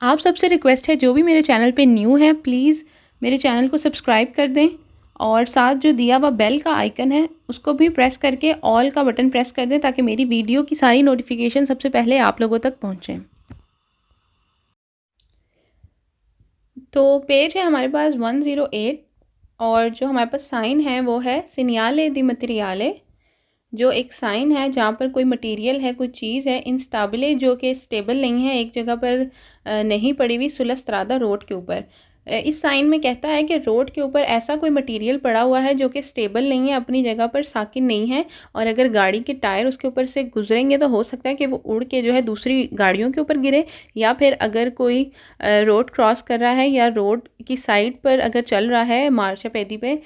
आप सबसे रिक्वेस्ट है, जो भी मेरे चैनल पे न्यू है प्लीज़ मेरे चैनल को सब्सक्राइब कर दें और साथ जो दिया हुआ बेल का आइकन है उसको भी प्रेस करके ऑल का बटन प्रेस कर दें ताकि मेरी वीडियो की सारी नोटिफिकेशन सबसे पहले आप लोगों तक पहुँचें। तो पेज है हमारे पास 108 और जो हमारे पास साइन है वो है सीनियाले दी मटेरियाले, जो एक साइन है जहाँ पर कोई मटेरियल है, कोई चीज़ है इंस्टेबले, जो कि स्टेबल नहीं है, एक जगह पर नहीं पड़ी हुई, सुला स्त्रादा रोड के ऊपर। इस साइन में कहता है कि रोड के ऊपर ऐसा कोई मटेरियल पड़ा हुआ है जो कि स्टेबल नहीं है, अपनी जगह पर साकिन नहीं है, और अगर गाड़ी के टायर उसके ऊपर से गुजरेंगे तो हो सकता है कि वो उड़ के जो है दूसरी गाड़ियों के ऊपर गिरे, या फिर अगर कोई रोड क्रॉस कर रहा है या रोड की साइड पर अगर चल रहा है मार्शा पैदी पे,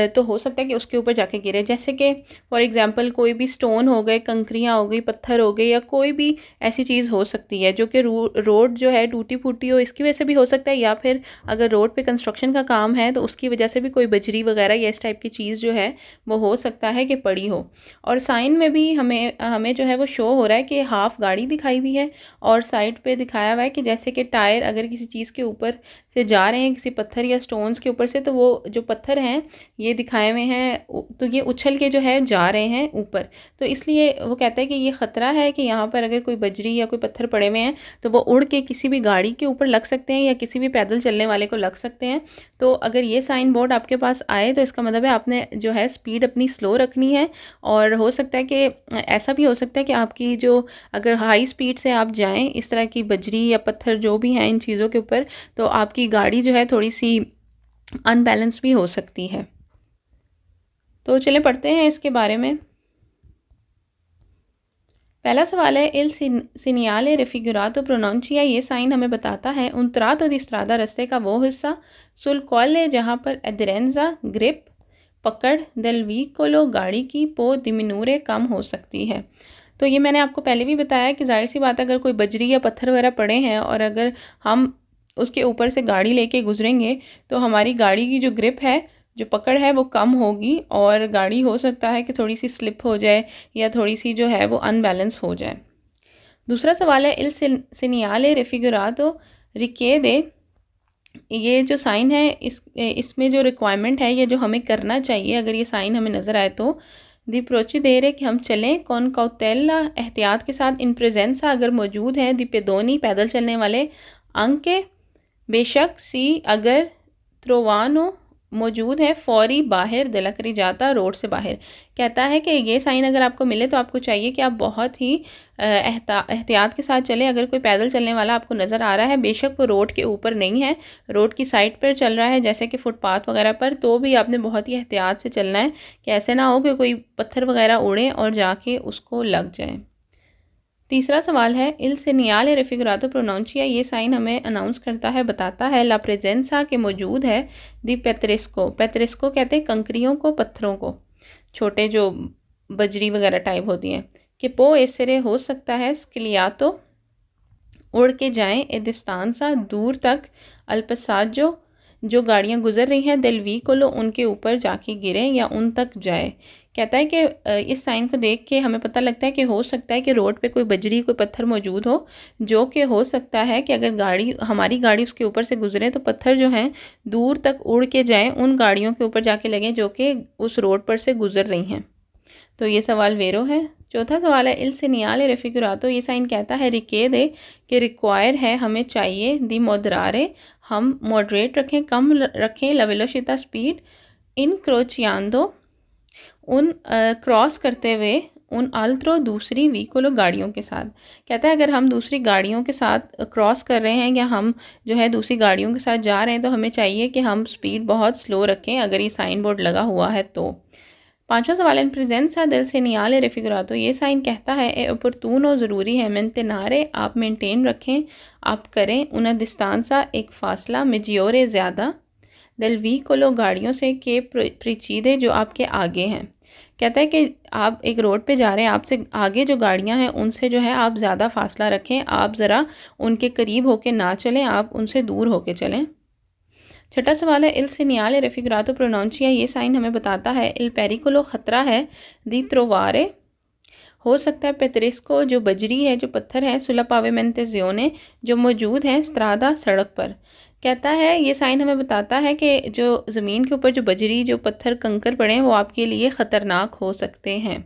तो हो सकता है कि उसके ऊपर जाके गिरे। जैसे कि फॉर एग्जांपल कोई भी स्टोन हो गए, कंकरियाँ हो गई, पत्थर हो गए, या कोई भी ऐसी चीज़ हो सकती है जो कि रोड जो है टूटी फूटी हो, इसकी वजह से भी हो सकता है, या फिर अगर रोड पे कंस्ट्रक्शन का काम है तो उसकी वजह से भी कोई बजरी वगैरह या इस टाइप की चीज़ जो है वो हो सकता है कि पड़ी हो। और साइन में भी हमें हमें जो है वो शो हो रहा है कि हाफ गाड़ी दिखाई हुई है और साइड पे दिखाया हुआ है कि जैसे कि टायर अगर किसी चीज़ के ऊपर से जा रहे हैं, किसी पत्थर या स्टोन्स के ऊपर से, तो वो जो पत्थर हैं ये दिखाए हुए हैं तो ये उछल के जो है जा रहे हैं ऊपर। तो इसलिए वो कहता है कि ये ख़तरा है कि यहाँ पर अगर कोई बजरी या कोई पत्थर पड़े हुए हैं तो वो उड़ के किसी भी गाड़ी के ऊपर लग सकते हैं या किसी भी पैदल चलने वाले को लग सकते हैं। तो अगर ये साइन बोर्ड आपके पास आए तो इसका मतलब है आपने जो है स्पीड अपनी स्लो रखनी है, और हो सकता है कि ऐसा भी हो सकता है कि आपकी जो अगर हाई स्पीड से आप जाएं इस तरह की बजरी या पत्थर जो भी हैं इन चीज़ों के ऊपर, तो आपकी गाड़ी जो है थोड़ी सी अनबैलेंस भी हो सकती है। तो चले पढ़ते हैं इसके बारे में। पहला सवाल है इल सिनियाले रेफिगुरातो प्रोनाउंचिया, ये साइन हमें बताता है उन त्रातो दी स्ट्रादा रास्ते का वो हिस्सा सुल कॉले जहाँ पर एडरेंजा ग्रिप पकड़ दिल व्हीकलो गाड़ी की पो दिमिनूरे कम हो सकती है। तो ये मैंने आपको पहले भी बताया कि जाहिर सी बात है अगर कोई बजरी या पत्थर वगैरह पड़े हैं और अगर हम उसके ऊपर से गाड़ी लेके गुजरेंगे तो हमारी गाड़ी की जो ग्रिप है, जो पकड़ है, वो कम होगी और गाड़ी हो सकता है कि थोड़ी सी स्लिप हो जाए या थोड़ी सी जो है वो अनबैलेंस हो जाए। दूसरा सवाल है इल सिनियाले रेफिगुरातो रिकेदे, ये जो साइन है इसमें जो रिक्वायरमेंट है, ये जो हमें करना चाहिए अगर ये साइन हमें नज़र आए तो दी प्रोसीडेरे कि हम चलें कौन कौतेला एहतियात के साथ, इन प्रेजेंसा अगर मौजूद है, दी पेदोनी पैदल चलने वाले, अंके बेशक, सी अगर, त्रोवानो मौजूद है, फौरी बाहर दिला करी जाता रोड से बाहर। कहता है कि ये साइन अगर आपको मिले तो आपको चाहिए कि आप बहुत ही एहतियात के साथ चलें। अगर कोई पैदल चलने वाला आपको नज़र आ रहा है, बेशक वो रोड के ऊपर नहीं है, रोड की साइड पर चल रहा है जैसे कि फुटपाथ वगैरह पर, तो भी आपने बहुत ही एहतियात से चलना है कि ऐसे ना हो कि कोई पत्थर वगैरह उड़े और जाके उसको लग जाए। तीसरा सवाल है इल सिनियाले रेफिगुरातो प्रोनाउंचिया, ये साइन हमें अनाउंस करता है, बताता है ला प्रेजेंसा के मौजूद है दी पेत्रिस्को, पेत्रिस्को कहते हैं कंकरियों को, पत्थरों को, छोटे जो बजरी वगैरह टाइप होती हैं, कि पो ऐसे हो सकता है स्किलियातो उड़ के जाएं, एदिस्तान सा दूर तक, अल्पसाजो जो गाड़ियां गुजर रही हैं, दिलवी को लो उनके ऊपर जाके गिरे या उन तक जाए। कहता है कि इस साइन को देख के हमें पता लगता है कि हो सकता है कि रोड पे कोई बजरी, कोई पत्थर मौजूद हो, जो कि हो सकता है कि अगर हमारी गाड़ी उसके ऊपर से गुजरे तो पत्थर जो हैं दूर तक उड़ के जाएं, उन गाड़ियों के ऊपर जाके लगें जो कि उस रोड पर से गुजर रही हैं। तो ये सवाल वेरो है। चौथा सवाल है इल सिनियाले रेफिगुरातो, ये साइन कहता है रिकेदे कि रिक्वायर है, हमें चाहिए, दी मोदरारे हम मॉडरेट रखें, कम रखें, ला वेलोसिटा स्पीड, इन क्रोचियांदो उन क्रॉस करते हुए, उन अल्त्रो दूसरी व्हीकलो गाड़ियों के साथ। कहता है अगर हम दूसरी गाड़ियों के साथ क्रॉस कर रहे हैं या हम जो है दूसरी गाड़ियों के साथ जा रहे हैं तो हमें चाहिए कि हम स्पीड बहुत स्लो रखें अगर ये साइन बोर्ड लगा हुआ है तो। पांचवा सवाल इन प्रेजेंसा दिल से नियाले रेफिगुरातो, ये साइन कहता है ए ओportuno ज़रूरी है, मेंटेनारे आप मेंटेन रखें, आप करें, उन डिस्टांसा एक फासला, मिजियोरे ज़्यादा, दिल व्हीकलो गाड़ियों से, के प्रीचीदे जो आपके आगे हैं। कहता है कि आप एक रोड पे जा रहे हैं, आपसे आगे जो गाड़ियां हैं उनसे जो है आप ज़्यादा फासला रखें, आप ज़रा उनके करीब होके ना चलें, आप उनसे दूर होके चलें। छठा सवाल है इल सिनियाले रेफिगुरातो प्रोनाउंचिया, ये साइन हमें बताता है इल पेरिकुलो खतरा है, दी त्रोवारे हो सकता है पेत्रिस्को जो बजरी है, जो पत्थर है, सुला पावेमेंटेजियोने जो मौजूद है स्त्रादा सड़क पर। कहता है ये साइन हमें बताता है कि जो ज़मीन के ऊपर जो बजरी, जो पत्थर, कंकर पड़े हैं वो आपके लिए ख़तरनाक हो सकते हैं।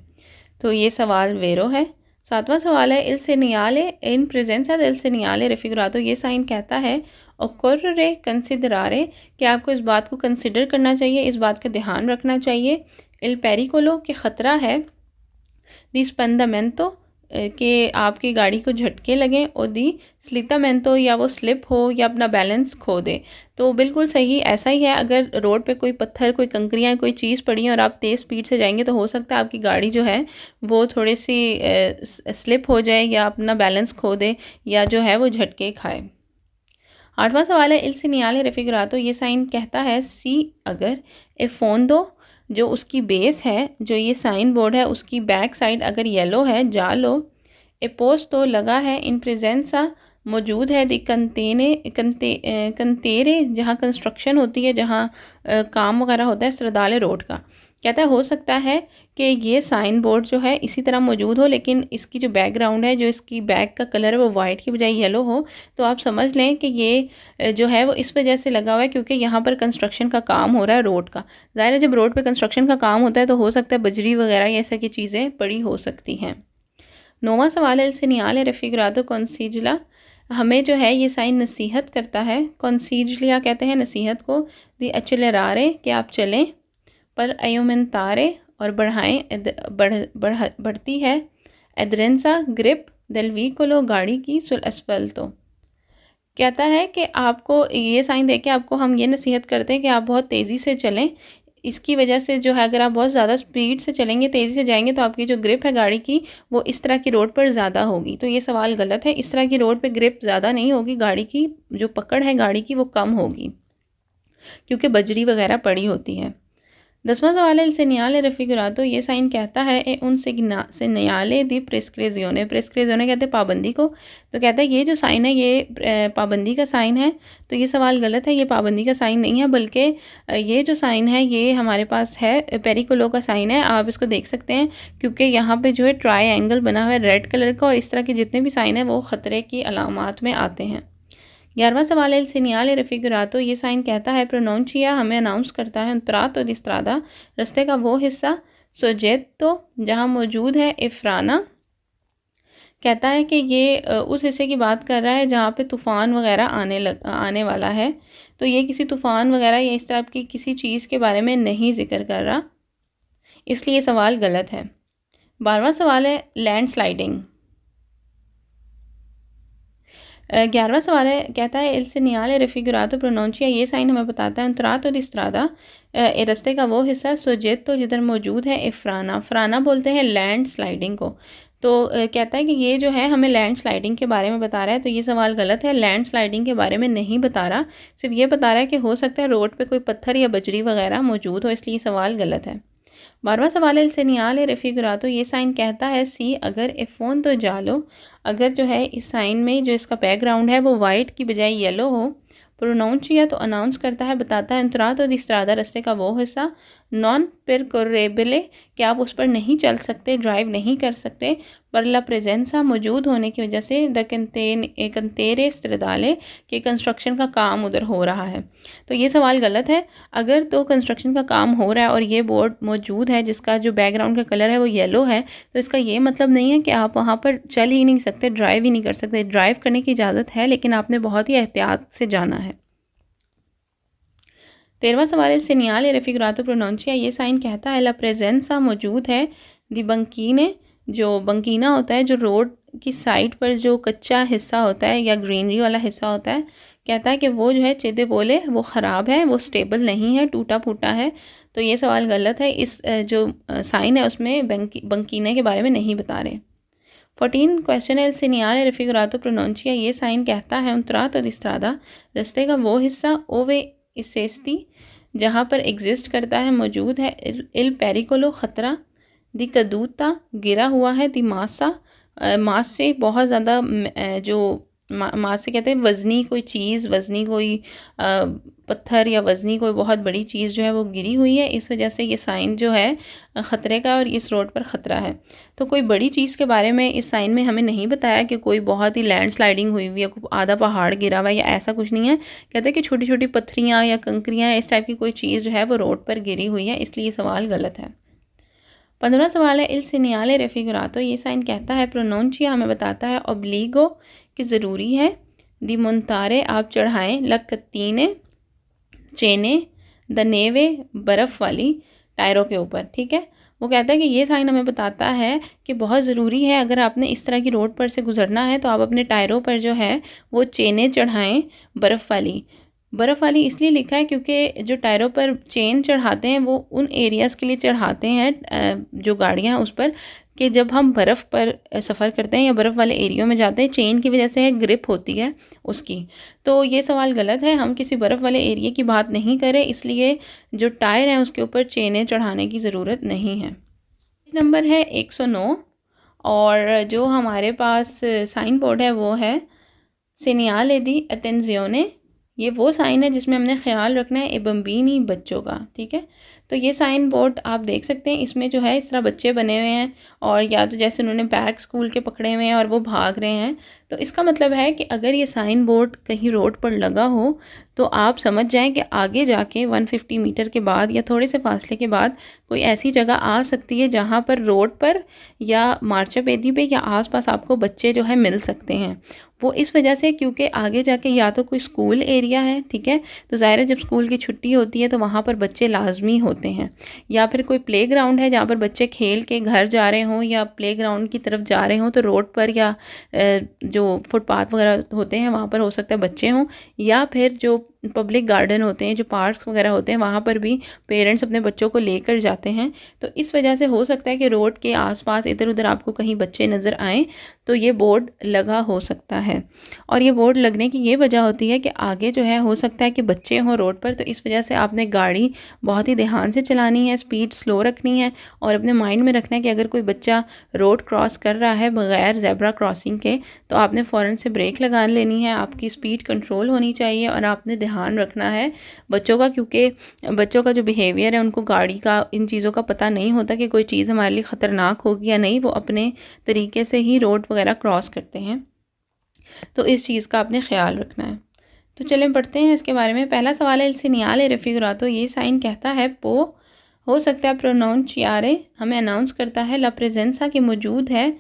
तो ये सवाल वेरो है। 7वां सवाल है इल सेनियाले इन प्रेजेंसा del segnale raffigurato। ये साइन कहता है occorre considerare कि आपको इस बात को कंसिडर करना चाहिए, इस बात का ध्यान रखना चाहिए। इल पेरिकोलो के ख़तरा है, दी स्पंदामेंतो कि आपकी गाड़ी को झटके लगें, और दी स्लितामेंतो या वो स्लिप हो या अपना बैलेंस खो दे। तो बिल्कुल सही ऐसा ही है। अगर रोड पे कोई पत्थर, कोई कंकरियाँ, कोई चीज़ पड़ी है और आप तेज़ स्पीड से जाएंगे तो हो सकता है आपकी गाड़ी जो है वो थोड़ी सी स्लिप हो जाए या अपना बैलेंस खो दे या जो है वो झटके खाए। 8वां सवाल है इल segnale raffigurato। ये साइन कहता है सी अगर ए फोंदो जो उसकी बेस है, जो ये साइन बोर्ड है उसकी बैक साइड अगर येलो है, जालो ए पोस्ट तो लगा है, इन प्रेजेंसा मौजूद है, दी कंतेरे जहाँ कंस्ट्रक्शन होती है, जहाँ काम वगैरह होता है, स्त्रदाले रोड का। कहता है हो सकता है कि ये साइन बोर्ड जो है इसी तरह मौजूद हो, लेकिन इसकी जो बैकग्राउंड है, जो इसकी बैक का कलर है वो वाइट की बजाय येलो हो। तो आप समझ लें कि ये जो है वो इस वजह से लगा हुआ है क्योंकि यहाँ पर कंस्ट्रक्शन का काम हो रहा है रोड का। ज़ाहिर है जब रोड पे कंस्ट्रक्शन का काम होता है तो हो सकता है बजरी वगैरह ये ऐसा की चीज़ें पड़ी हो सकती हैं। 9वां सवाल है इल segnale raffigurato consiglia। हमें जो है ये साइन नसीहत करता है, consiglia कहते हैं नसीहत को, दी accelerare कि आप चलें, पर aumentare और बढ़ती है, aderenza ग्रिप del veicolo गाड़ी की, sul asfalto। कहता है कि आपको ये साइन देके आपको हम ये नसीहत करते हैं कि आप बहुत तेज़ी से चलें। इसकी वजह से जो है अगर आप बहुत ज़्यादा स्पीड से चलेंगे, तेज़ी से जाएंगे तो आपकी जो ग्रिप है गाड़ी की वो इस तरह की रोड पर ज़्यादा होगी। तो ये सवाल गलत है। इस तरह की रोड पे ग्रिप ज़्यादा नहीं होगी, गाड़ी की जो पकड़ है गाड़ी की वो कम होगी क्योंकि बजरी वगैरह पड़ी होती है। 10वां सवाल है इल segnale raffigurato। ये साइन कहता है ए उन segnale di prescrizione। प्रेस्क्रिजियोने कहते हैं पाबंदी को। तो कहता है ये जो साइन है ये पाबंदी का साइन है। तो ये सवाल गलत है, ये पाबंदी का साइन नहीं है, बल्कि ये जो साइन है ये हमारे पास है पेरिकोलो का साइन है। आप इसको देख सकते हैं क्योंकि यहाँ पे जो है ट्राई एंगल बना हुआ है रेड कलर का, और इस तरह के जितने भी साइन है वो ख़तरे की अलामात में आते हैं। 11वां सवाल है इल segnale raffigurato। ये साइन कहता है प्रोनाउंसिया हमें अनाउंस करता है उतरातो दी स्त्रादा रास्ते का वो हिस्सा, सोजेतो जहाँ मौजूद है, इफ्राना कहता है कि ये उस हिस्से की बात कर रहा है जहाँ पे तूफ़ान वगैरह आने वाला है। तो ये किसी तूफ़ान वगैरह या इस तरह की किसी चीज़ के बारे में नहीं जिक्र कर रहा, इसलिए ये सवाल गलत है। 12वां सवाल है लैंड स्लाइडिंग। 11वां सवाल है कहता है इल segnale raffigurato प्रोनाउंसिया। ये साइन हमें बताता है उतरातो दी स्त्रादा रास्ते का वो हिस्सा, सोजेतो जिधर मौजूद है, इफ्राना फ्राना बोलते हैं लैंड स्लाइडिंग को। तो कहता है कि ये जो है हमें लैंड स्लाइडिंग के बारे में बता रहा है। तो ये सवाल गलत है, लैंड स्लाइडिंग के बारे में नहीं बता रहा, सिर्फ ये बता रहा है कि हो सकता है रोड पे कोई पत्थर या बजरी वगैरह मौजूद हो, इसलिए सवाल गलत है। 12वां सवाल है इल segnale raffigurato। ये साइन कहता है सी अगर ए फोन तो जालो। अगर जो है इस साइन में जो इसका बैकग्राउंड है वो वाइट की बजाय येलो हो, प्रोनाउंसिया तो अनाउंस करता है, बताता है उतरातो दी स्त्रादा रास्ते का वो हिस्सा, नॉन परकोरेबले कि आप उस पर नहीं चल सकते, ड्राइव नहीं कर सकते, पर ला प्रेजेंसा मौजूद होने की वजह से, द कंतेरे स्त्रदाले के कंस्ट्रक्शन का काम उधर हो रहा है। तो ये सवाल गलत है। अगर तो कंस्ट्रक्शन का काम हो रहा है और ये बोर्ड मौजूद है जिसका जो बैकग्राउंड का कलर है वो येलो है, तो इसका ये मतलब नहीं है कि आप वहाँ पर चल ही नहीं सकते, ड्राइव ही नहीं कर सकते। ड्राइव करने की इजाज़त है लेकिन आपने बहुत ही एहतियात से जाना है। 13वां सवाल है segnale raffigurato प्रोनाउंसिया। ये साइन कहता है ला प्रेजेंसा मौजूद है, दी बंकीने जो बंकीना होता है, जो रोड की साइड पर जो कच्चा हिस्सा होता है या ग्रीनरी वाला हिस्सा होता है, कहता है कि वो जो है चेदे बोले वो ख़राब है, वो स्टेबल नहीं है, टूटा फूटा है। तो ये सवाल गलत है। इस जो साइन है उसमें बंकीने के बारे में नहीं बता रहे। 14 क्वेश्चन है segnale raffigurato प्रोनाउंसिया। ये साइन कहता है उतरातो दी स्त्रादा रास्ते का वो हिस्सा, ओवे इसेस्ती जहाँ पर एग्जिस्ट करता है, मौजूद है, इल पेरिकोलो खतरा, दी कदूता गिरा हुआ है, दी मासा मास से बहुत ज़्यादा जो मास से कहते हैं वज़नी कोई चीज़, वज़नी कोई पत्थर या वज़नी कोई बहुत बड़ी चीज़ जो है वो गिरी हुई है, इस वजह से ये साइन जो है ख़तरे का और इस रोड पर ख़तरा है। तो कोई बड़ी चीज़ के बारे में इस साइन में हमें नहीं बताया कि कोई बहुत ही लैंडस्लाइडिंग हुई हुई है, आधा पहाड़ गिरा हुआ है या ऐसा कुछ नहीं है। कहते हैं कि छोटी छोटी पत्थरियाँ या कंकरियाँ इस टाइप की कोई चीज़ जो है वो रोड पर गिरी हुई है, इसलिए ये सवाल गलत है। 15वां सवाल है, इल सीनियाले रेफिगरातो, ये साइन कहता है प्रोनोंचिया हमें बताता है ओब्लिगो कि ज़रूरी है, दी मुनतारे आप चढ़ाएं, लकतीने चेने द नेवे बर्फ़ वाली टायरों के ऊपर। ठीक है, वो कहता है कि ये साइन हमें बताता है कि बहुत ज़रूरी है, अगर आपने इस तरह की रोड पर से गुजरना है तो आप अपने टायरों पर जो है वो चेनें चढ़ाएं बर्फ़ वाली इसलिए लिखा है क्योंकि जो टायरों पर चेन चढ़ाते हैं वो उन एरियाज़ के लिए चढ़ाते हैं जो गाड़ियाँ उस पर, कि जब हम बर्फ़ पर सफ़र करते हैं या बर्फ़ वाले एरियो में जाते हैं, चेन की वजह से ग्रिप होती है उसकी। तो ये सवाल गलत है, हम किसी बर्फ़ वाले एरिया की बात नहीं करें, इसलिए जो टायर हैं उसके ऊपर चेनें चढ़ाने की ज़रूरत नहीं है। नंबर है 109 और जो हमारे पास साइन बोर्ड है वो है सीनियाले दी अटेंजियोने। ये वो साइन है जिसमें हमने ख्याल रखना है ए बम्बीनी बच्चों का। ठीक है, तो ये साइन बोर्ड आप देख सकते हैं, इसमें जो है इस तरह बच्चे बने हुए हैं और या तो जैसे उन्होंने बैग स्कूल के पकड़े हुए हैं और वो भाग रहे हैं। तो इसका मतलब है कि अगर ये साइन बोर्ड कहीं रोड पर लगा हो तो आप समझ जाएं कि आगे जाके 150 मीटर के बाद या थोड़े से फासले के बाद कोई ऐसी जगह आ सकती है जहाँ पर रोड पर या मार्चा बेदी पे या आसपास आपको बच्चे जो है मिल सकते हैं। वो इस वजह से क्योंकि आगे जाके या तो कोई स्कूल एरिया है, ठीक है, तो ज़ाहिर है जब स्कूल की छुट्टी होती है तो वहाँ पर बच्चे लाजमी होते हैं, या फिर कोई प्लेग्राउंड है जहाँ पर बच्चे खेल के घर जा रहे हों या प्लेग्राउंड की तरफ जा रहे हों, तो रोड पर या जो फुटपाथ वगैरह होते हैं वहाँ पर हो सकता है बच्चे हों, या फिर जो पब्लिक गार्डन होते हैं, जो पार्क्स वगैरह होते हैं, वहाँ पर भी पेरेंट्स अपने बच्चों को लेकर जाते हैं। तो इस वजह से हो सकता है कि रोड के आसपास इधर उधर आपको कहीं बच्चे नज़र आएँ तो ये बोर्ड लगा हो सकता है। और ये बोर्ड लगने की ये वजह होती है कि आगे जो है हो सकता है कि बच्चे हों रोड पर, तो इस वजह से आपने गाड़ी बहुत ही ध्यान से चलानी है, स्पीड स्लो रखनी है और अपने माइंड में रखना है कि अगर कोई बच्चा रोड क्रॉस कर रहा है बगैर ज़ेब्रा क्रॉसिंग के तो आपने फ़ौरन से ब्रेक लगा लेनी है, आपकी स्पीड कंट्रोल होनी चाहिए और आपने ध्यान रखना है बच्चों का, क्योंकि बच्चों का जो बिहेवियर है उनको गाड़ी का इन चीज़ों का पता नहीं होता कि कोई चीज़ हमारे लिए ख़तरनाक होगी या नहीं, वो अपने तरीके से ही रोड वगैरह क्रॉस करते हैं। तो इस चीज़ का आपने ख्याल रखना है। तो चलें पढ़ते हैं इसके बारे में। पहला सवाल है, इल सीनियाले रेफिगरातो, ये साइन कहता है पो, हो सकता है प्रोनाउंशियारे, हमें अनाउंस करता है ला प्रेजेंसा कि मौजूद है,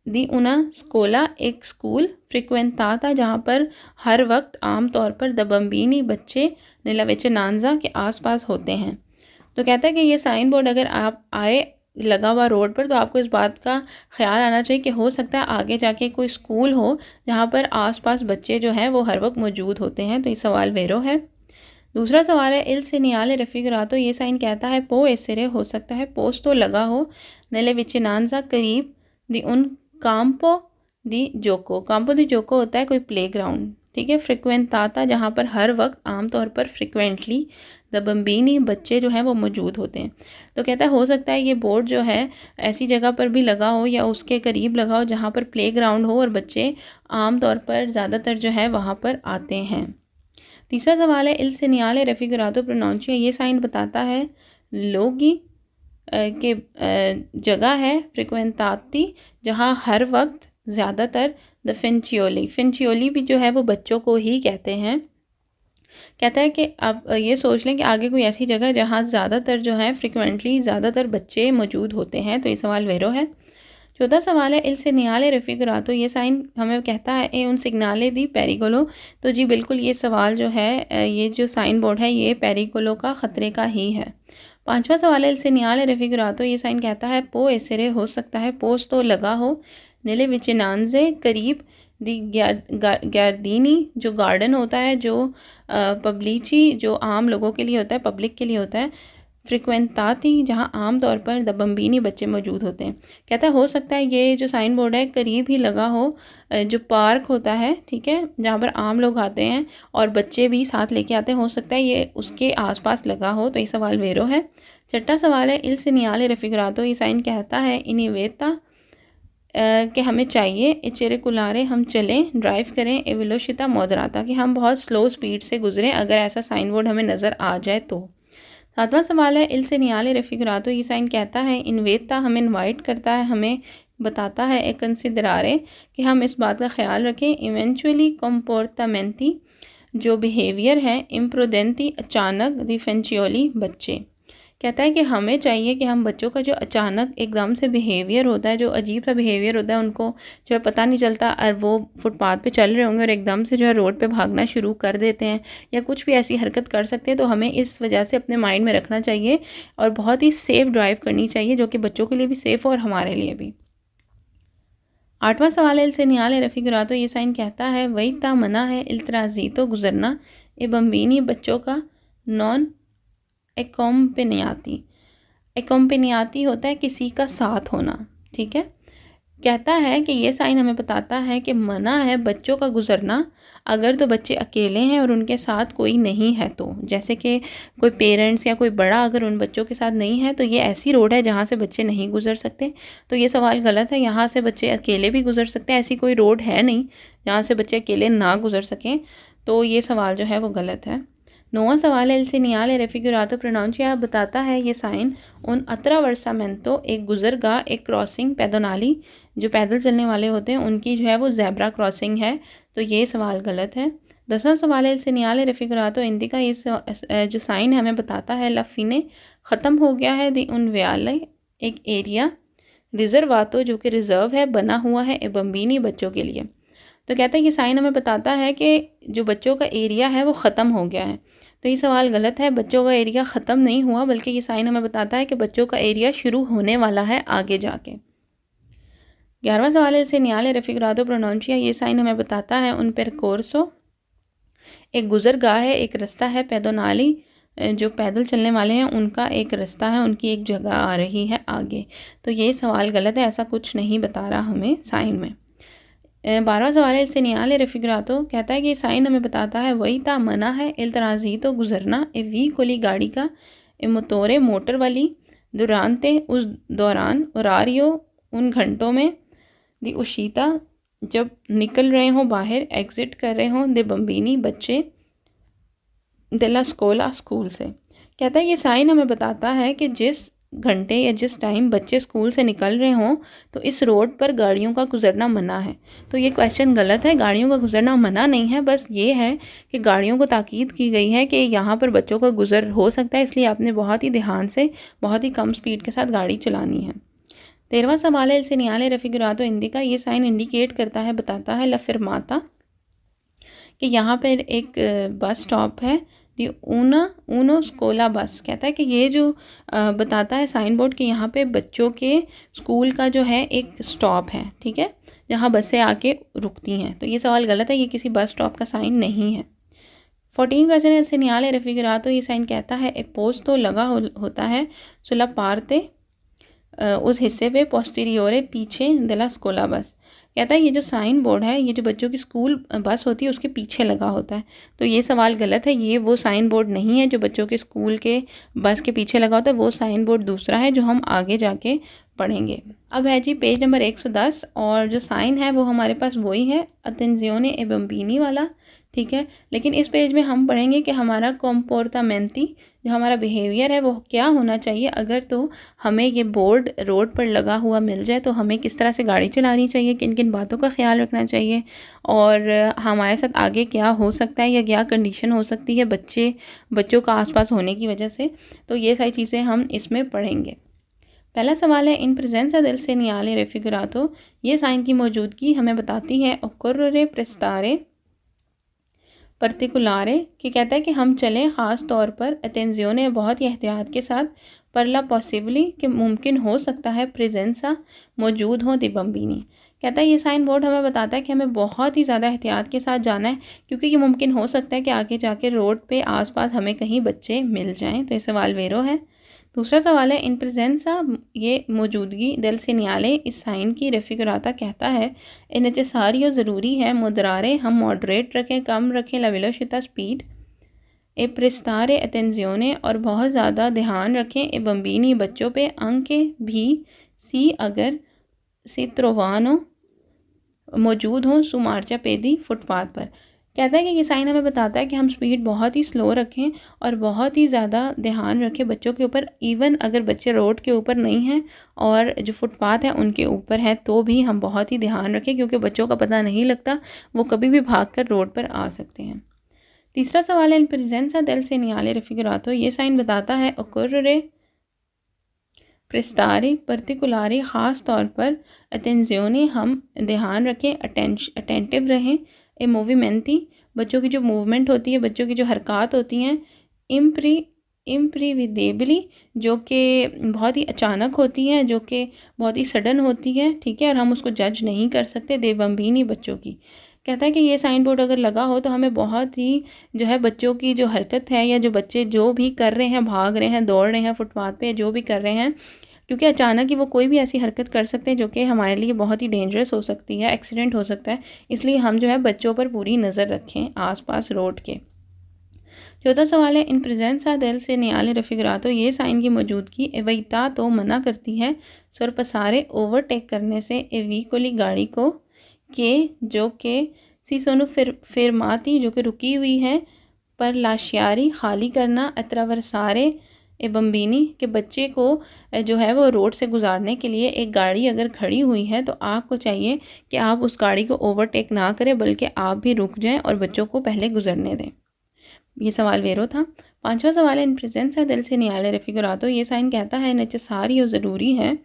दी उना स्कोला एक स्कूल, फ्रिक्वेंताता जहाँ पर हर वक्त आम तौर पर द बम्बीनी बच्चे नीला वेचेनांजा के आसपास होते हैं। तो कहता है कि ये साइन बोर्ड अगर आप आए लगा हुआ रोड पर तो आपको इस बात का ख्याल आना चाहिए कि हो सकता है आगे जाके कोई स्कूल हो जहाँ पर आसपास बच्चे जो हैं वो हर वक्त मौजूद होते हैं। तो ये सवाल वेरो है। दूसरा सवाल है, इल सीनियाले रेफिगरातो, ये साइन कहता है पो एसेरे, हो सकता है पोस्ट तो लगा हो, नेले विचिनांजा करीब, दी उन काम्पो काम्पो दी जोको होता है कोई प्लेग्राउंड, ठीक है, फ्रिक्वेंताता जहाँ पर हर वक्त आमतौर पर फ्रिक्वेंटली द बम्बीनी बच्चे जो हैं वो मौजूद होते हैं। तो कहता है हो सकता है ये बोर्ड जो है ऐसी जगह पर भी लगा हो या उसके करीब लगा हो जहाँ पर प्लेग्राउंड हो और बच्चे आमतौर पर ज़्यादातर जो है वहाँ पर आते हैं। तीसरा सवाल है, इल सीनियाले रेफिगरातो प्रोनाउंशिया, ये साइन बताता है लोगी के जगह है फ्रिक्वेंताती जहाँ हर वक्त ज़्यादातर, द फिंचियोली भी जो है वो बच्चों को ही कहते हैं। कहता है कि आप ये सोच लें कि आगे कोई ऐसी जगह जहाँ ज़्यादातर जो है फ्रिक्वेंटली ज़्यादातर बच्चे मौजूद होते हैं। तो ये सवाल वेरो है। चौथा सवाल है, इल सिग्नाले रेफिगरातो, ये साइन हमें कहता है ए उन सिग्नाले दी पेरिकोलो। तो जी बिल्कुल ये सवाल जो है ये जो साइन बोर्ड है ये पेरिकोलो का ख़तरे का ही है। पांचवा सवाल है, इल सिग्नाले रेफिगरातो, ये साइन कहता है पो एसेरे, हो सकता है पोस्ट तो लगा हो, नीले विचिनांजे करीब, दी ग्यार्दीनी जो गार्डन होता है, जो पब्लिची जो आम लोगों के लिए होता है, पब्लिक के लिए होता है, फ्रिक्वेंताती जहाँ आम तौर पर द बम्बीनी बच्चे मौजूद होते हैं। कहता है हो सकता है ये जो साइन बोर्ड है करीब ही लगा हो जो पार्क होता है, ठीक है, जहाँ पर आम लोग आते हैं और बच्चे भी साथ लेके आते हैं, हो सकता है ये उसके आसपास लगा हो। तो ये सवाल वेरो है। छठा सवाल है, इल सिनियाले रेफिगरातो, ये साइन कहता है इनिवेता कि हमें चाहिए इचेरिकुलारे हम चलें, ड्राइव करें, ए वेलोसिटा मॉडरेटा कि हम बहुत स्लो स्पीड से गुजरें अगर ऐसा साइन बोर्ड हमें नज़र आ जाए तो। 7वां सवाल है इल सेनियाले रेफिगुरातो, ये साइन कहता है इन्वेटा, हमें इनवाइट करता है, हमें बताता है, एक कंसिडरारे कि हम इस बात का ख्याल रखें, इवेंचुअली कंपोर्टामेंटी जो बिहेवियर है, इम्प्रूडेंटी अचानक, डिफेंशियोली बच्चे। कहता है कि हमें चाहिए कि हम बच्चों का जो अचानक एकदम से बिहेवियर होता है, जो अजीब सा बिहेवियर होता है, उनको जो है पता नहीं चलता और वो फुटपाथ पे चल रहे होंगे और एकदम से जो है रोड पे भागना शुरू कर देते हैं या कुछ भी ऐसी हरकत कर सकते हैं, तो हमें इस वजह से अपने माइंड में रखना चाहिए और बहुत ही सेफ़ ड्राइव करनी चाहिए, जो कि बच्चों के लिए भी सेफ़ हो और हमारे लिए भी। 8वां सवाल है इल सेनियाले रेफिगुरातो, ये साइन कहता है वही ता मना है इल ट्रांजितो गुजरना ए बम्बीनी बच्चों का नॉन एकोम्पनियाती। एकोम्पनियाती होता है किसी का साथ होना, ठीक है। कहता है कि ये साइन हमें बताता है कि मना है बच्चों का गुजरना अगर तो बच्चे अकेले हैं और उनके साथ कोई नहीं है, तो जैसे कि कोई पेरेंट्स या कोई बड़ा अगर उन बच्चों के साथ नहीं है तो ये ऐसी रोड है जहाँ से बच्चे नहीं गुजर सकते। तो ये सवाल गलत है, यहाँ से बच्चे अकेले भी गुजर सकते हैं, ऐसी कोई रोड है नहीं जहाँ से बच्चे अकेले ना गुजर सकें, तो ये सवाल जो है वो गलत है। 9वां सवाल है इल सेनियाले रेफिगुरातो प्रोनाउंसिया, बताता है ये साइन उन अत्रावर्सामेंतो एक गुजरगाह, एक क्रॉसिंग पेदोनाली जो पैदल चलने वाले होते हैं उनकी जो है वो ज़ेब्रा क्रॉसिंग है, तो ये सवाल गलत है। 10वां सवाल है इल सेनियाले रेफिगुरातो इंडिका, ये जो साइन है हमें बताता है लफीने ख़त्म हो गया है, दी उन व्यालय एक एरिया, रिजर्वातो जो कि रिजर्व है बना हुआ है ए बम्बीनी बच्चों के लिए। तो कहता है कि साइन हमें बताता है कि जो बच्चों का एरिया है वो ख़त्म हो गया है, तो ये सवाल गलत है, बच्चों का एरिया ख़त्म नहीं हुआ बल्कि ये साइन हमें बताता है कि बच्चों का एरिया शुरू होने वाला है आगे जाके। 11वां सवाल है इल सेनियाले रेफिगुरातो प्रोनाउंसिया, ये साइन हमें बताता है उन परकोर्सो एक गुजरगाह है, एक रास्ता है, पेदोनाली जो पैदल चलने वाले हैं उनका एक रास्ता है, उनकी एक जगह आ रही है आगे, तो ये सवाल गलत है, ऐसा कुछ नहीं बता रहा हमें साइन में। 12वां सवाल है इल सेनियाले रेफिगुरातो, कहता है कि साइन हमें बताता है वही ता मना है इल ट्रांजितो गुजरना ए वी कोली गाड़ी का ए मोतोरे मोटर वाली दुरानते उस दौरान ओरारियो उन घंटों में दी उशीता जब निकल रहे हों बाहर, एग्जिट कर रहे हों, दे बम्बीनी बच्चे देला स्कोला स्कूल से। कहता है ये साइन हमें बताता है कि जिस घंटे या जिस टाइम बच्चे स्कूल से निकल रहे हों तो इस रोड पर गाड़ियों का गुजरना मना है, तो ये क्वेश्चन गलत है, गाड़ियों का गुजरना मना नहीं है, बस ये है कि गाड़ियों को ताकीद की गई है कि यहाँ पर बच्चों का गुजर हो सकता है, इसलिए आपने बहुत ही ध्यान से बहुत ही कम स्पीड के साथ गाड़ी चलानी है। 13वां सवाल है इल सेनियाले रेफिगुरातो इंडिका, ये साइन इंडिकेट करता है बताता है ला फर्माता कि यहाँ पर एक बस स्टॉप है, दी ऊनो स्कोला बस। कहता है कि ये जो बताता है साइन बोर्ड कि यहाँ पे बच्चों के स्कूल का जो है एक स्टॉप है, ठीक है, जहाँ बसें आके रुकती हैं, तो ये सवाल गलत है, ये किसी बस स्टॉप का साइन नहीं है। 14 क्वेश्चन है सेनियाले रेफिगुरातो, ये साइन कहता है पोस्ट तो लगा होता है सुला पारते उस हिस्से पे पोस्टीरियोरे पीछे देला स्कोला बस। कहता है ये जो साइन बोर्ड है ये जो बच्चों की स्कूल बस होती है उसके पीछे लगा होता है, तो ये सवाल गलत है, ये वो साइन बोर्ड नहीं है जो बच्चों के स्कूल के बस के पीछे लगा होता है, वो साइन बोर्ड दूसरा है जो हम आगे जाके पढ़ेंगे। अब है जी पेज नंबर 110 और जो साइन है वो हमारे पास वही है अटेंजियोने ए बम्बीनी वाला, ठीक है, लेकिन इस पेज में हम पढ़ेंगे कि हमारा कॉम्पोर्टामेंटी जो हमारा बिहेवियर है वो क्या होना चाहिए अगर तो हमें ये बोर्ड रोड पर लगा हुआ मिल जाए, तो हमें किस तरह से गाड़ी चलानी चाहिए, किन किन बातों का ख्याल रखना चाहिए और हमारे साथ आगे क्या हो सकता है या क्या कंडीशन हो सकती है बच्चों का आसपास होने की वजह से, तो ये सारी चीज़ें हम इसमें पढ़ेंगे। पहला सवाल है इन प्रेजेंसा दिल सेनियाले रेफिगुरातो, ये साइन की मौजूदगी हमें बताती है ओकोर्रे प्रेस्तारे पर्टिकुलारे, कि कहता है कि हम चलें ख़ास तौर पर अटेंजियोने बहुत ही एहतियात के साथ, परला पॉसिबली कि मुमकिन हो सकता है प्रेजेंसा मौजूद हो दी बम्बीनी। कहता है ये साइन बोर्ड हमें बताता है कि हमें बहुत ही ज़्यादा एहतियात के साथ जाना है क्योंकि ये मुमकिन हो सकता है कि आगे जाके रोड पे आसपास हमें कहीं बच्चे मिल जाएं, तो ये सवाल वेरो है। दूसरा सवाल है इन प्रेजेंसा, ये मौजूदगी दिल सेनियाले इस साइन की रेफिगुराता कहता है इन नेसेसारियो ज़रूरी है, मुदरारे हम मॉडरेट रखें, कम रखें, ला वेलोसिटा स्पीड, ए प्रेस्तारे अटेंजियोने और बहुत ज़्यादा ध्यान रखें, ए बम्बीनी बच्चों पे, अंक भी सी अगर si trovano मौजूद हों su marciapiedi फुटपाथ पर। कहता है कि ये साइन हमें बताता है कि हम स्पीड बहुत ही स्लो रखें और बहुत ही ज़्यादा ध्यान रखें बच्चों के ऊपर। इवन अगर बच्चे रोड के ऊपर नहीं हैं और जो फुटपाथ है उनके ऊपर है तो भी हम बहुत ही ध्यान रखें, क्योंकि बच्चों का पता नहीं लगता, वो कभी भी भागकर रोड पर आ सकते हैं। तीसरा सवाल है इन प्रेजेंसा del segnale raffigurato, ये साइन बताता है occorrere prestare particolare, ख़ास तौर पर attenzione, हम ध्यान रखें, अटेंटिव रहें, ए मूवमेंटी, बच्चों की जो मूवमेंट होती है, बच्चों की जो हरकत होती हैं, इम्प्रीविदेबली, जो कि बहुत ही अचानक होती हैं, जो कि बहुत ही सडन होती है, ठीक है, और हम उसको जज नहीं कर सकते, दे बम्बीनी, बच्चों की। कहता है कि ये साइन बोर्ड अगर लगा हो तो हमें बहुत ही जो है बच्चों की जो हरकत है या जो बच्चे जो भी कर रहे हैं, भाग रहे हैं, दौड़ रहे हैं फुटपाथ पे, जो भी कर रहे हैं, क्योंकि अचानक ही वो कोई भी ऐसी हरकत कर सकते हैं जो कि हमारे लिए बहुत ही डेंजरस हो सकती है, एक्सीडेंट हो सकता है, इसलिए हम जो है बच्चों पर पूरी नज़र रखें आसपास रोड के। चौथा सवाल है इन प्रेजेंसा del segnale raffigurato, ये साइन की मौजूदगी एविटा तो मना करती है sorpassare, ओवरटेक करने से, ए व्हीकली, गाड़ी को, के जो कि सी सोनू fermati, जो कि रुकी हुई है, पर lasciare, खाली करना, attraversare ए बम्बीनी, के बच्चे को जो है वो रोड से गुजारने के लिए एक गाड़ी अगर खड़ी हुई है तो आपको चाहिए कि आप उस गाड़ी को ओवरटेक ना करें, बल्कि आप भी रुक जाएं और बच्चों को पहले गुजरने दें। ये सवाल वेरो था। पांचवा सवाल है इन प्रेजेंसा del segnale raffigurato, ये साइन कहता है नेसेसारी, ज़रूरी है,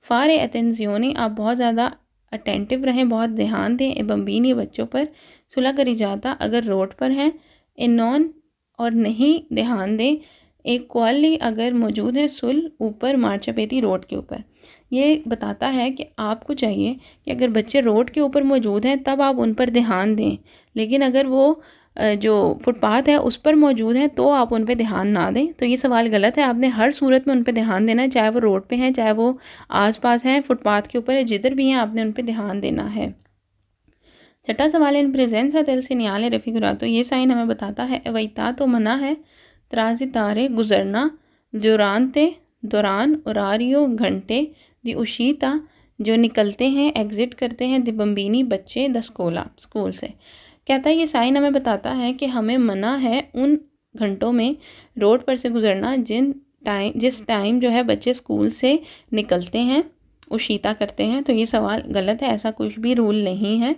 फारे अटेंजियोने, आप बहुत ज़्यादा अटेंटिव रहें, बहुत ध्यान दें, ए बम्बीनी, बच्चों पर, सुलह करी जाता, अगर रोड पर हैं, ए नॉन, और नहीं ध्यान दें, एक क्वाली, अगर मौजूद है, सुल, ऊपर, मार्चापेटी, रोड के ऊपर। ये बताता है कि आपको चाहिए कि अगर बच्चे रोड के ऊपर मौजूद हैं तब आप उन पर ध्यान दें, लेकिन अगर वो जो फुटपाथ है उस पर मौजूद है तो आप उन पर ध्यान ना दें। तो ये सवाल गलत है, आपने हर सूरत में उन पर ध्यान देना है, चाहे वो रोड पे हैं, चाहे वो आसपास हैं, फुटपाथ के ऊपर है, जिधर भी हैं आपने उन पर ध्यान देना है। छठा सवाल है इन प्रेजेंसा del segnale raffigurato, ये साइन हमें बताता है एविटा तो मना है, ट्रांजिटारे, गुजरना, दुरांते, दौरान, orario, घंटे, दी उशीता, जो निकलते हैं, एग्जिट करते हैं, दी बम्बीनी, बच्चे, द स्कूला, स्कूल से। कहता है ये साइन हमें बताता है कि हमें मना है उन घंटों में रोड पर से गुजरना जिस टाइम जो है बच्चे स्कूल से निकलते हैं, उशीता करते हैं। तो ये सवाल गलत है, ऐसा कुछ भी रूल नहीं है।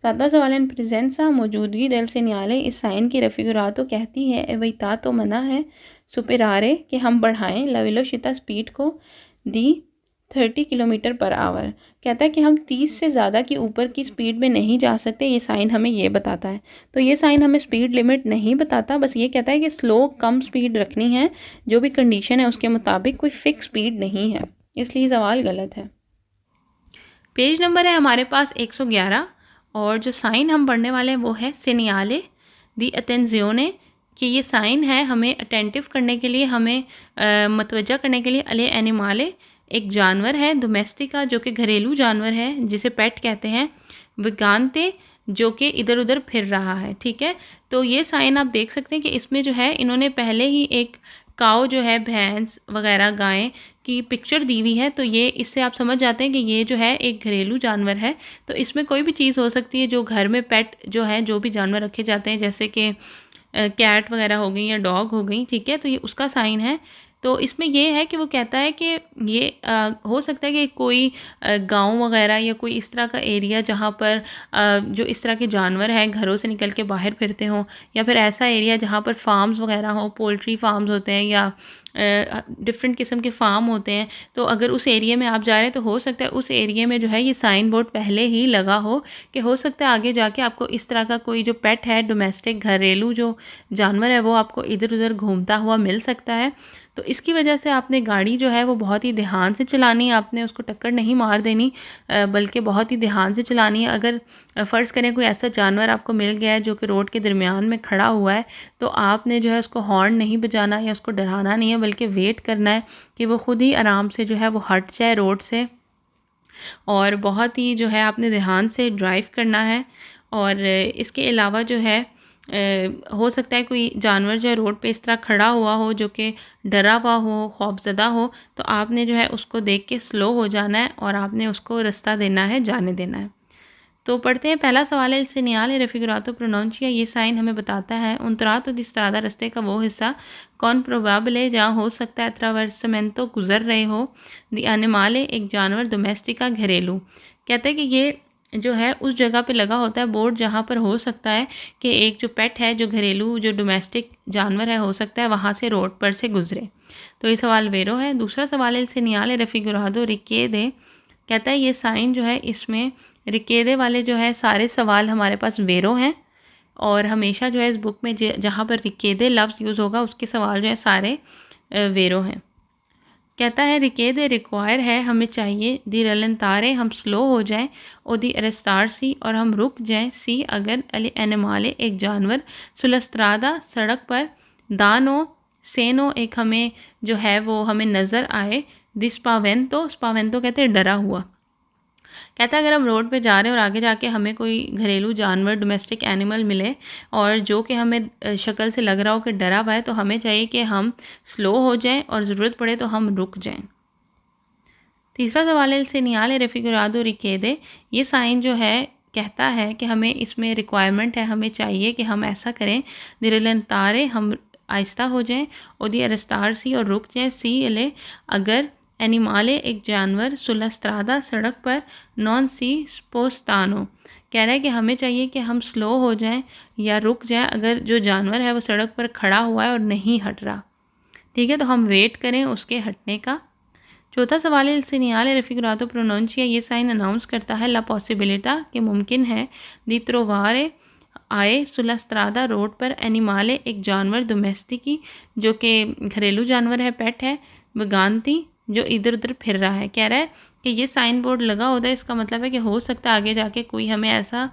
सातवां सवाल है प्रेजेंसा, मौजूदगी del segnale, इस साइन की रफिगुरातो कहती है एविटा तो मना है, सुपेरारे, कि हम बढ़ाएं, ला वेलोसिटा, स्पीड को, दी 30 किलोमीटर पर आवर। कहता है कि हम 30 से ज़्यादा की ऊपर की स्पीड में नहीं जा सकते, ये साइन हमें ये बताता है। तो ये साइन हमें स्पीड लिमिट नहीं बताता, बस ये कहता है कि स्लो, कम स्पीड रखनी है, जो भी कंडीशन है उसके मुताबिक, कोई फिक्स स्पीड नहीं है, इसलिए सवाल गलत है। पेज नंबर है हमारे पास 111 और जो साइन हम पढ़ने वाले हैं वो है सेनियाले दी अटेंजियोने, कि ये साइन है हमें अटेंटिव करने के लिए, हमें मतवजा करने के लिए। अले एनिमाले, एक जानवर है, डोमेस्टिका, जो कि घरेलू जानवर है जिसे पेट कहते हैं। विगानते, जो कि इधर उधर फिर रहा है, ठीक है। तो ये साइन आप देख सकते हैं कि इसमें जो है इन्होंने पहले ही एक काऊ जो है, भैंस वगैरह, गाय की पिक्चर दी हुई है, तो ये इससे आप समझ जाते हैं कि ये जो है एक घरेलू जानवर है। तो इसमें कोई भी चीज़ हो सकती है जो घर में पेट जो है, जो भी जानवर रखे जाते हैं, जैसे कि कैट वगैरह हो गई या डॉग हो गई, ठीक है, तो ये उसका साइन है। तो इसमें ये है कि वो कहता है कि ये हो सकता है कि कोई गांव वगैरह या कोई इस तरह का एरिया जहाँ पर जो इस तरह के जानवर हैं घरों से निकल के बाहर फिरते हों, या फिर ऐसा एरिया जहाँ पर फार्म्स वगैरह हो, पोल्ट्री फार्म्स होते हैं या डिफरेंट किस्म के फार्म होते हैं। तो अगर उस एरिया में आप जा रहे हैं तो हो सकता है उस एरिया में जो है ये साइन बोर्ड पहले ही लगा हो, कि हो सकता है आगे जाके आपको इस तरह का कोई जो पेट है, डोमेस्टिक घरेलू जो जानवर है, वो आपको इधर उधर घूमता हुआ मिल सकता है। तो इसकी वजह से आपने गाड़ी जो है वो बहुत ही ध्यान से चलानी है, आपने उसको टक्कर नहीं मार देनी, बल्कि बहुत ही ध्यान से चलानी है। अगर फ़र्ज़ करें कोई ऐसा जानवर आपको मिल गया है जो कि रोड के दरमियान में खड़ा हुआ है, तो आपने जो है उसको हॉर्न नहीं बजाना या उसको डराना नहीं है, बल्कि वेट करना है कि वो खुद ही आराम से जो है वो हट जाए रोड से। और बहुत ही जो है आपने ध्यान से ड्राइव करना है। और इसके अलावा जो है हो सकता है कोई जानवर जो है रोड पे इस तरह खड़ा हुआ हो जो कि डरा हुआ हो, खौफज़दा हो, तो आपने जो है उसको देख के स्लो हो जाना है और आपने उसको रास्ता देना है, जाने देना है। तो पढ़ते हैं पहला सवाल है, il segnale raffigurato pronuncia, ये साइन हमें बताता है un tratto di strada, रास्ते का वो हिस्सा कौन probabile जहाँ हो सकता है attraversamento गुजर रहे हो, di animale एक जानवर, domestica घरेलू। कहते हैं कि ये जो है उस जगह पे लगा होता है बोर्ड जहाँ पर हो सकता है कि एक जो पेट है, जो घरेलू जो डोमेस्टिक जानवर है, हो सकता है वहाँ से रोड पर से गुजरे। तो ये सवाल वेरो है। दूसरा सवाल है il segnale raffigurato richiede, कहता है ये साइन जो है इसमें रिकेदे वाले जो है सारे सवाल हमारे पास वेरो हैं और हमेशा जो है इस बुक में जहाँ पर रिकेदे लफ्ज़ यूज़ होगा उसके सवाल जो है सारे वेरो हैं। कहता है रिकेदे रिक्वायर है, हमें चाहिए, दी रलंतारे हम स्लो हो जाएं, और दी अरेस्टार सी और हम रुक जाएं, सी अगर, अले एनिमाले एक जानवर, सुलस्त्रादा सड़क पर, दानो सेनो एक हमें जो है वो हमें नज़र आए, दी स्पावेंतो, स्पावेंतो कहते हैं डरा हुआ। कहता है अगर हम रोड पे जा रहे हैं और आगे जाके हमें कोई घरेलू जानवर, डोमेस्टिक एनिमल मिले और जो कि हमें शक्ल से लग रहा हो कि डरा हुआ है, तो हमें चाहिए कि हम स्लो हो जाएं और ज़रूरत पड़े तो हम रुक जाएं। तीसरा सवाल है il segnale raffigurato richiede, ये साइन जो है कहता है कि हमें इसमें रिक्वायरमेंट है, हमें चाहिए कि हम ऐसा करें, di rallentare हम आहिस्ता हो जाएं, और di arrestarsi और रुक जाएं, सी अले अगर, एनिमाले एक जानवर, सुला स्त्रादा सड़क पर, नॉन सी स्पोस्तानो कह रहा है कि हमें चाहिए कि हम स्लो हो जाएं या रुक जाएं अगर जो जानवर है वो सड़क पर खड़ा हुआ है और नहीं हट रहा। ठीक है, तो हम वेट करें उसके हटने का। चौथा सवाल है il segnale raffigurato pronuncia, ये साइन अनाउंस करता है ला पॉसिबिलिटा कि मुमकिन है, दी trovare आए, सुला स्त्रादा रोड पर, एनिमाले एक जानवर, डोमेस्टिकी जो कि घरेलू जानवर है, पेट है, वगांती जो इधर उधर फिर रहा है। कह रहा है कि ये साइन बोर्ड लगा होता है, इसका मतलब है कि हो सकता है आगे जाके कोई हमें ऐसा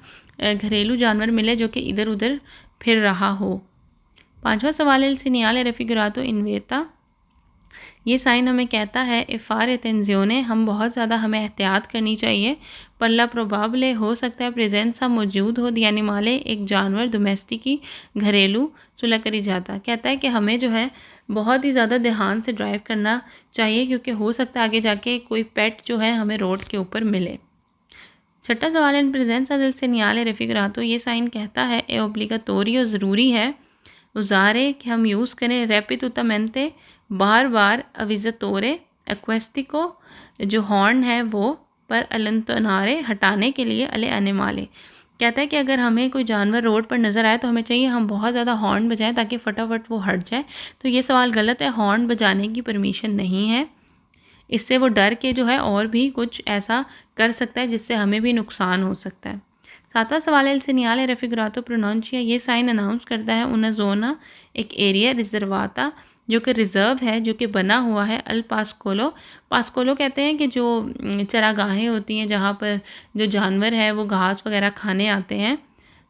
घरेलू जानवर मिले जो कि इधर उधर फिर रहा हो। पांचवा सवाल है il segnale raffigurato invita, ये साइन हमें कहता है इफ़ार एतेंजियोने हम बहुत ज़्यादा हमें एहतियात करनी चाहिए, पल्ला प्रोबाबले हो सकता है, प्रेजेंस हम मौजूद हो, दियानी माले एक जानवर, डोमेस्टिकी घरेलू, सुलह करी जाता। कहता है कि हमें जो है बहुत ही ज़्यादा ध्यान से ड्राइव करना चाहिए क्योंकि हो सकता है आगे जाके कोई पेट जो है हमें रोड के ऊपर मिले। छठा सवाल है प्रेजेंसा दिल से नियाले रेफिगरातो, ये साइन कहता है ए ओब्लिगाटोरियो ज़रूरी है, उजारे कि हम यूज़ करें, रेपिटुतामेंटे बार बार, अविज़तोरे एक्वेस्टिको जो हॉर्न है वो, पर अलंतनारे हटाने के लिए, अले अनेमाले कहता है कि अगर हमें कोई जानवर रोड पर नज़र आए तो हमें चाहिए हम बहुत ज़्यादा हॉर्न बजाएं ताकि फटाफट वो हट जाए। तो ये सवाल गलत है, हॉर्न बजाने की परमिशन नहीं है, इससे वो डर के जो है और भी कुछ ऐसा कर सकता है जिससे हमें भी नुकसान हो सकता है। सातवां सवाल है il segnale raffigurato pronuncia, ये साइन अनाउंस करता है una zona एक एरिया रिजर्वाता जो कि रिज़र्व है, जो कि बना हुआ है, अल पास्कोलो, पास्कोलो कहते हैं कि जो चरागाहें होती हैं जहाँ पर जो जानवर है वो घास वगैरह खाने आते हैं।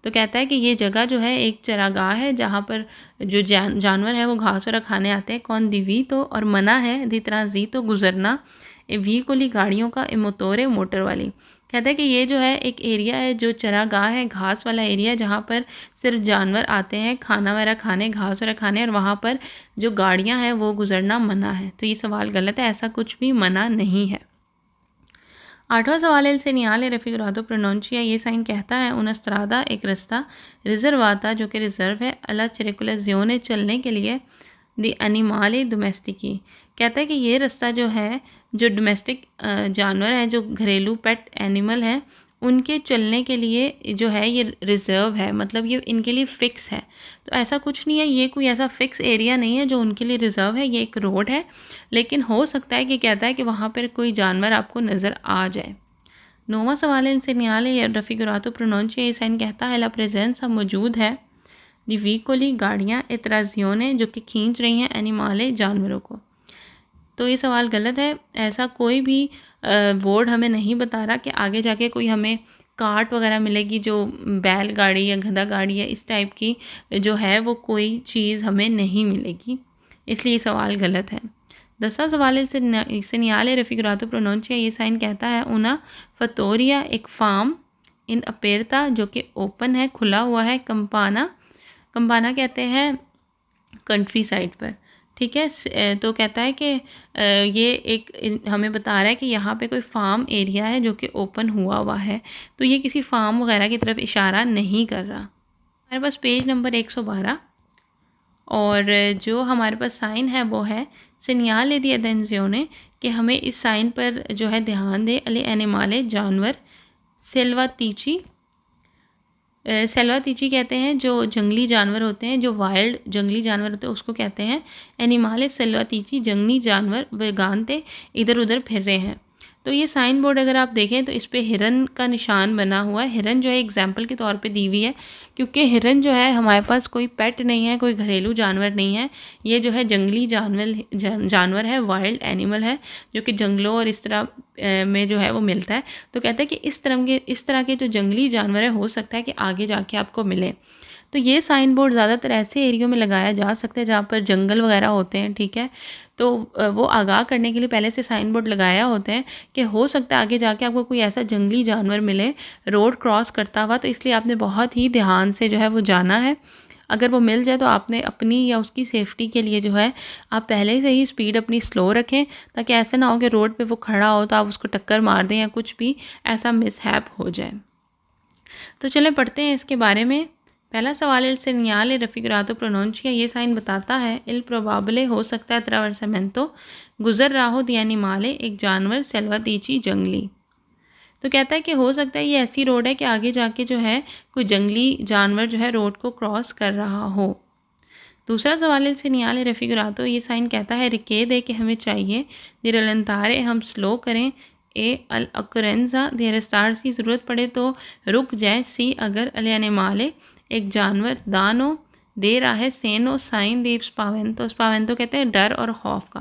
तो कहता है कि ये जगह जो है एक चरागाह है जहाँ पर जो जानवर है वो घास वगैरह खाने आते हैं। कौन दिवी तो और मना है, दी तरह जी तो गुजरना, वी कोली गाड़ियों का, इमोतोरे मोटर वाली। कहता है कि ये जो है एक एरिया है जो चरागाह है, घास वाला एरिया जहाँ पर सिर्फ जानवर आते हैं खाना वगैरह खाने, घास वगैरह खाने, और वहाँ पर जो गाड़ियाँ हैं वो गुजरना मना है। तो ये सवाल गलत है, ऐसा कुछ भी मना नहीं है। आठवां सवाल है il segnale raffigurato pronuncia, ये साइन कहता है una strada एक रास्ता, रिजर्वाता जो कि रिजर्व है, alla circolazione चलने के लिए, दी animali domestici कहता है कि ये रास्ता जो है जो डोमेस्टिक जानवर है, जो घरेलू पेट एनिमल है, उनके चलने के लिए जो है ये रिज़र्व है, मतलब ये इनके लिए फ़िक्स है। तो ऐसा कुछ नहीं है, ये कोई ऐसा फ़िक्स एरिया नहीं है जो उनके लिए रिज़र्व है, ये एक रोड है, लेकिन हो सकता है कि कहता है कि वहाँ पर कोई जानवर आपको नज़र आ जाए। नौवां सवाल है il segnale raffigurato pronuncia, ये साइन कहता है ला प्रेजेंसा मौजूद है, दी व्हीकोली गाड़ियाँ, इतराजियोने जो कि खींच रही हैं, एनिमाले जानवरों को। तो ये सवाल गलत है, ऐसा कोई भी बोर्ड हमें नहीं बता रहा कि आगे जाके कोई हमें कार्ट वगैरह मिलेगी जो बैल गाड़ी या गधा गाड़ी या इस टाइप की जो है वो कोई चीज़ हमें नहीं मिलेगी, इसलिए ये सवाल गलत है। 10वां सवाल है il segnale raffigurato pronuncia, ये साइन कहता है una fattoria एक फार्म, इन अपेरता जो कि ओपन है, खुला हुआ है, कंपाना कम्पाना कहते हैं कंट्री साइड पर, ठीक है। तो कहता है कि ये एक हमें बता रहा है कि यहाँ पे कोई फार्म एरिया है जो कि ओपन हुआ हुआ है, तो ये किसी फार्म वगैरह की तरफ इशारा नहीं कर रहा। हमारे पास पेज नंबर 112 और जो हमारे पास साइन है वो है सेनियाले दी अटेंzione, कि हमें इस साइन पर जो है ध्यान दे। अले एनिमाले जानवर, सेल्वातीची, सेल्वातीची कहते हैं जो जंगली जानवर होते हैं, जो वाइल्ड जंगली जानवर होते हैं उसको कहते हैं। एनिमाले सेल्वातीची जंगली जानवर वेगानते इधर उधर फिर रहे हैं। तो ये साइन बोर्ड अगर आप देखें तो इस पे हिरन का निशान बना हुआ है। हिरन जो है एग्जाम्पल के तौर पे दी हुई है, क्योंकि हिरन जो है हमारे पास कोई पेट नहीं है, कोई घरेलू जानवर नहीं है। ये जो है जंगली जानवर है, वाइल्ड एनिमल है, जो कि जंगलों और इस तरह में जो है वो मिलता है। तो कहता है कि इस तरह के जो जंगली जानवर है हो सकता है कि आगे जाके आपको मिले। तो ये साइन बोर्ड ज़्यादातर ऐसे एरियो में लगाया जा सकता है जहाँ पर जंगल वगैरह होते हैं, ठीक है। तो वो आगाह करने के लिए पहले से साइन बोर्ड लगाया होते हैं कि हो सकता है आगे जाके आपको कोई ऐसा जंगली जानवर मिले रोड क्रॉस करता हुआ, तो इसलिए आपने बहुत ही ध्यान से जो है वो जाना है। अगर वो मिल जाए तो आपने अपनी या उसकी सेफ्टी के लिए जो है आप पहले से ही स्पीड अपनी स्लो रखें, ताकि ऐसा ना हो कि रोड पे वो खड़ा हो तो आप उसको टक्कर मार दें या कुछ भी ऐसा मिसहैप हो जाए। तो चलें पढ़ते हैं इसके बारे में। पहला सवाल इल सेनियाले रफिगरातो प्रोनोंचिया, ये साइन बताता है इल प्रोबाबले हो सकता है ट्रावर्समेंतो गुजर रहा हो दी एनिमाले, एक जानवर सेल्वातीची जंगली। तो कहता है कि हो सकता है ये ऐसी रोड है कि आगे जाके जो है कोई जंगली जानवर जो है रोड को क्रॉस कर रहा हो। दूसरा सवाल इल सेनियाले रफिगरातो, ये साइन कहता है रिकेद है कि हमें चाहिए दिरलंतारे हम स्लो करें। ए अल अकरेंजा देर स्टार सी, ज़रूरत पड़े तो रुक जाए। सी अगर अल एनिमाले, एक जानवर दानो दे रहा है। सेनो साइन देव स्पावेंतो, स्पावेंतो कहते हैं डर और खौफ का।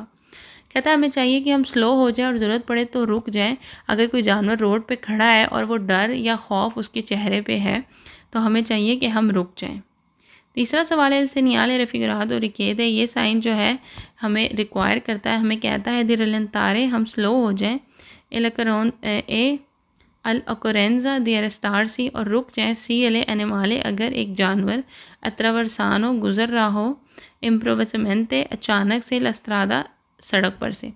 कहता है हमें चाहिए कि हम स्लो हो जाए और ज़रूरत पड़े तो रुक जाएं। अगर कोई जानवर रोड पे खड़ा है और वो डर या खौफ उसके चेहरे पे है तो हमें चाहिए कि हम रुक जाएं। तीसरा सवाल है सेनियाले रफिगरातो रिकेद है, ये साइन जो है हमें रिक्वायर करता है, हमें कहता है दिरलंतारे हम स्लो हो जाएं। ए अल अकोरेंजा दियर स्टार सी, और रुक जाएं। सी एले एनिमाले, अगर एक जानवर अत्रवर्सानो गुजर रहा हो। इम्प्रोवसमेंटे, अचानक से। लस्त्रादा, सड़क पर से।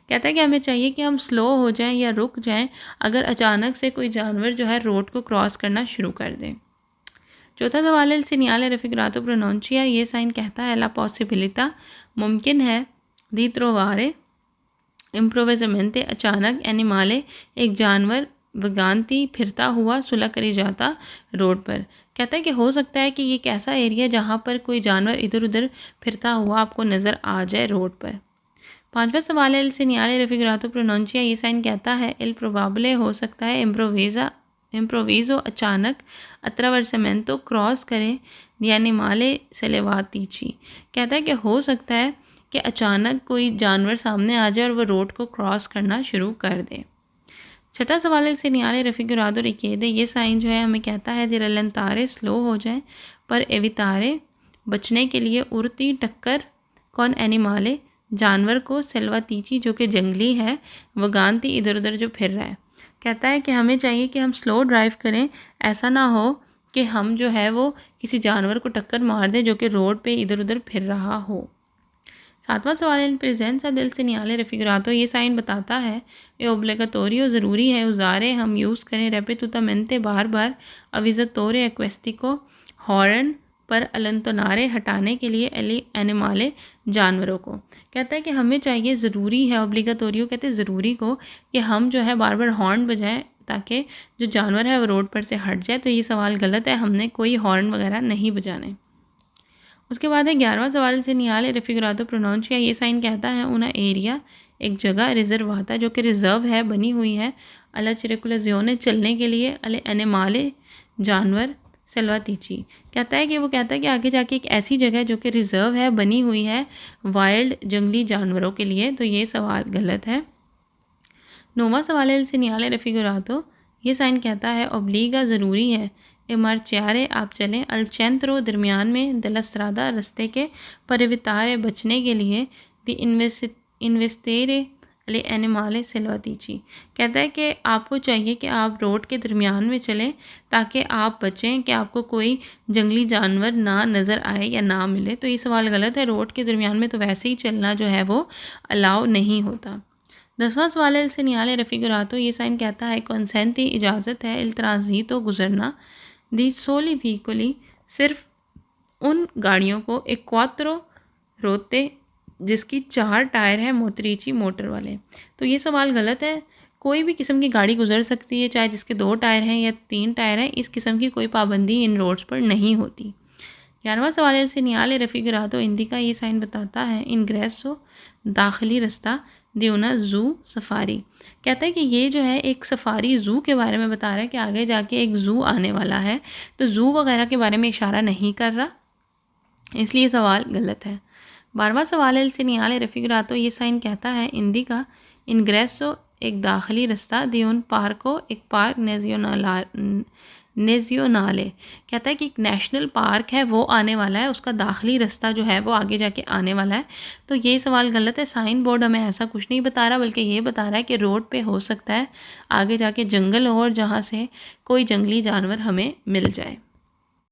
कहता है कि हमें चाहिए कि हम स्लो हो जाएं या रुक जाएं अगर अचानक से कोई जानवर जो है रोड को क्रॉस करना शुरू कर दे। चौथा सवाल है सेनियाले रफिगरातो प्रोनोंचिया, ये साइन कहता है ला पॉसिबिलिटा, मुमकिन है। दी त्रोवारे इम्प्रोवेजमेंटे, अचानक। एनिमाले, एक जानवर। वगांती, फिरता हुआ। सुलह करी जाता, रोड पर। कहता है कि हो सकता है कि ये एक ऐसा एरिया जहाँ पर कोई जानवर इधर उधर फिरता हुआ आपको नज़र आ जाए रोड पर। पांचवा सवाल है इल सेनियाले रफिगरातो प्रोनोंचिया, ये साइन कहता है इल प्रोबाबले हो सकता है। इम्प्रोवीज़ो, अचानक। अत्रावर्समेंतो, क्रॉस करें। दी एनिमाले सेलेवातीची, कहता है कि हो सकता है कि अचानक कोई जानवर सामने आ जाए और वो रोड को क्रॉस करना शुरू कर दे। छठा सवाल है सेनियाले रफिगरातो रिकेद, ये साइन जो है हमें कहता है दिरलंतारे स्लो हो जाए, पर एवितारे, बचने के लिए। उड़ती, टक्कर। कौन एनिमाले, जानवर को। सेल्वातीची, जो कि जंगली है। वगांती, इधर उधर जो फिर रहा है। कहता है कि हमें चाहिए कि हम स्लो ड्राइव करें, ऐसा ना हो कि हम जो है वो किसी जानवर को टक्कर मार दें जो कि रोड पे इधर उधर फिर रहा हो। सातवां सवाल इन प्रेजेंस दिल सेनियाले रफिगरातो, ये साइन बताता है ये ओब्लिगाटोरियो, ज़रूरी है। उजारे, हम यूज़ करें। रेपितुतामेंटे, बार बार। अविज़ातोरे एक्वेस्टिको, हॉर्न पर। अलंतोनारे, हटाने के लिए। एली एनिमाले, जानवरों को। कहता है कि हमें चाहिए, ज़रूरी है। ओब्लिगाटोरियो कहते हैं ज़रूरी को, कि हम जो है बार बार हॉर्न बजाएं ताकि जो जानवर है वो रोड पर से हट जाए। तो ये सवाल गलत है, हमने कोई हॉर्न वगैरह नहीं बजाने। उसके बाद है 11वां सवाल सेनियाले रफिगरातो प्रोनोंचिया, ये साइन कहता है उना एरिया, एक जगह। रिजर्वाता, जो कि रिजर्व है, बनी हुई है। अला चिरकुलाजियोने, चलने के लिए। अले एनिमाले, जानवर। सेल्वातीची, कहता है कि वो कहता है कि आगे जाके एक ऐसी जगह जो कि रिजर्व है, बनी हुई है वाइल्ड जंगली जानवरों के लिए। तो ये सवाल गलत है। 9वां सवाल है सेनियाले रफिगरातो, ये साइन कहता है ओब्लिगा, ज़रूरी है। इमारचियारे, आप चलें। अलचेंत्रो, दरमियान में। दलस्त्रादा, रस्ते के। परिवितारे, बचने के लिए। दी इन्वेस्टेरे, अले एनिमाले सिल्वातीची। कहता है कि आपको चाहिए कि आप रोड के दरमियान में चलें ताकि आप बचें कि आपको कोई जंगली जानवर ना नज़र आए या ना मिले। तो ये सवाल गलत है, रोड के दरमियान में तो वैसे ही चलना जो है वो अलाउ नहीं होता। 10वां सवाल है, इल सीनियाले रेफिगुरातो। ये साइन कहता है कंसेंटी इजाज़त है, इल ट्रांजीतो गुजरना, दी सोली व्हीकुली सिर्फ उन गाड़ियों को, एक क्वात्रो रोते जिसकी 4 टायर हैं, मोतरीची मोटर वाले। तो ये सवाल गलत है, कोई भी किस्म की गाड़ी गुजर सकती है, चाहे जिसके 2 टायर हैं या 3 टायर हैं, इस किस्म की कोई पाबंदी इन रोड्स पर नहीं होती। 11वां सवाल है, सिनियाले रेफिगुरातो हिंदी का ये साइन बताता है इनग्रेसो दाखिली रास्ता दियोना जू सफारी। कहता है कि ये जो है एक सफारी ज़ू के बारे में बता रहा है कि आगे जाके एक ज़ू आने वाला है, तो ज़ू वगैरह के बारे में इशारा नहीं कर रहा, इसलिए सवाल गलत है। 12वां सवाल है, सिनियाले रेफिगुरातो। ये साइन कहता है हिंदी का इनग्रेसो एक दाखिली रास्ता दियोन पार्को एक पार्क नेजियोनाले। कहता है कि एक नेशनल पार्क है वो आने वाला है, उसका दाखिली रास्ता जो है वो आगे जाके आने वाला है। तो ये सवाल गलत है, साइन बोर्ड हमें ऐसा कुछ नहीं बता रहा, बल्कि ये बता रहा है कि रोड पे हो सकता है आगे जाके जंगल हो और जहाँ से कोई जंगली जानवर हमें मिल जाए।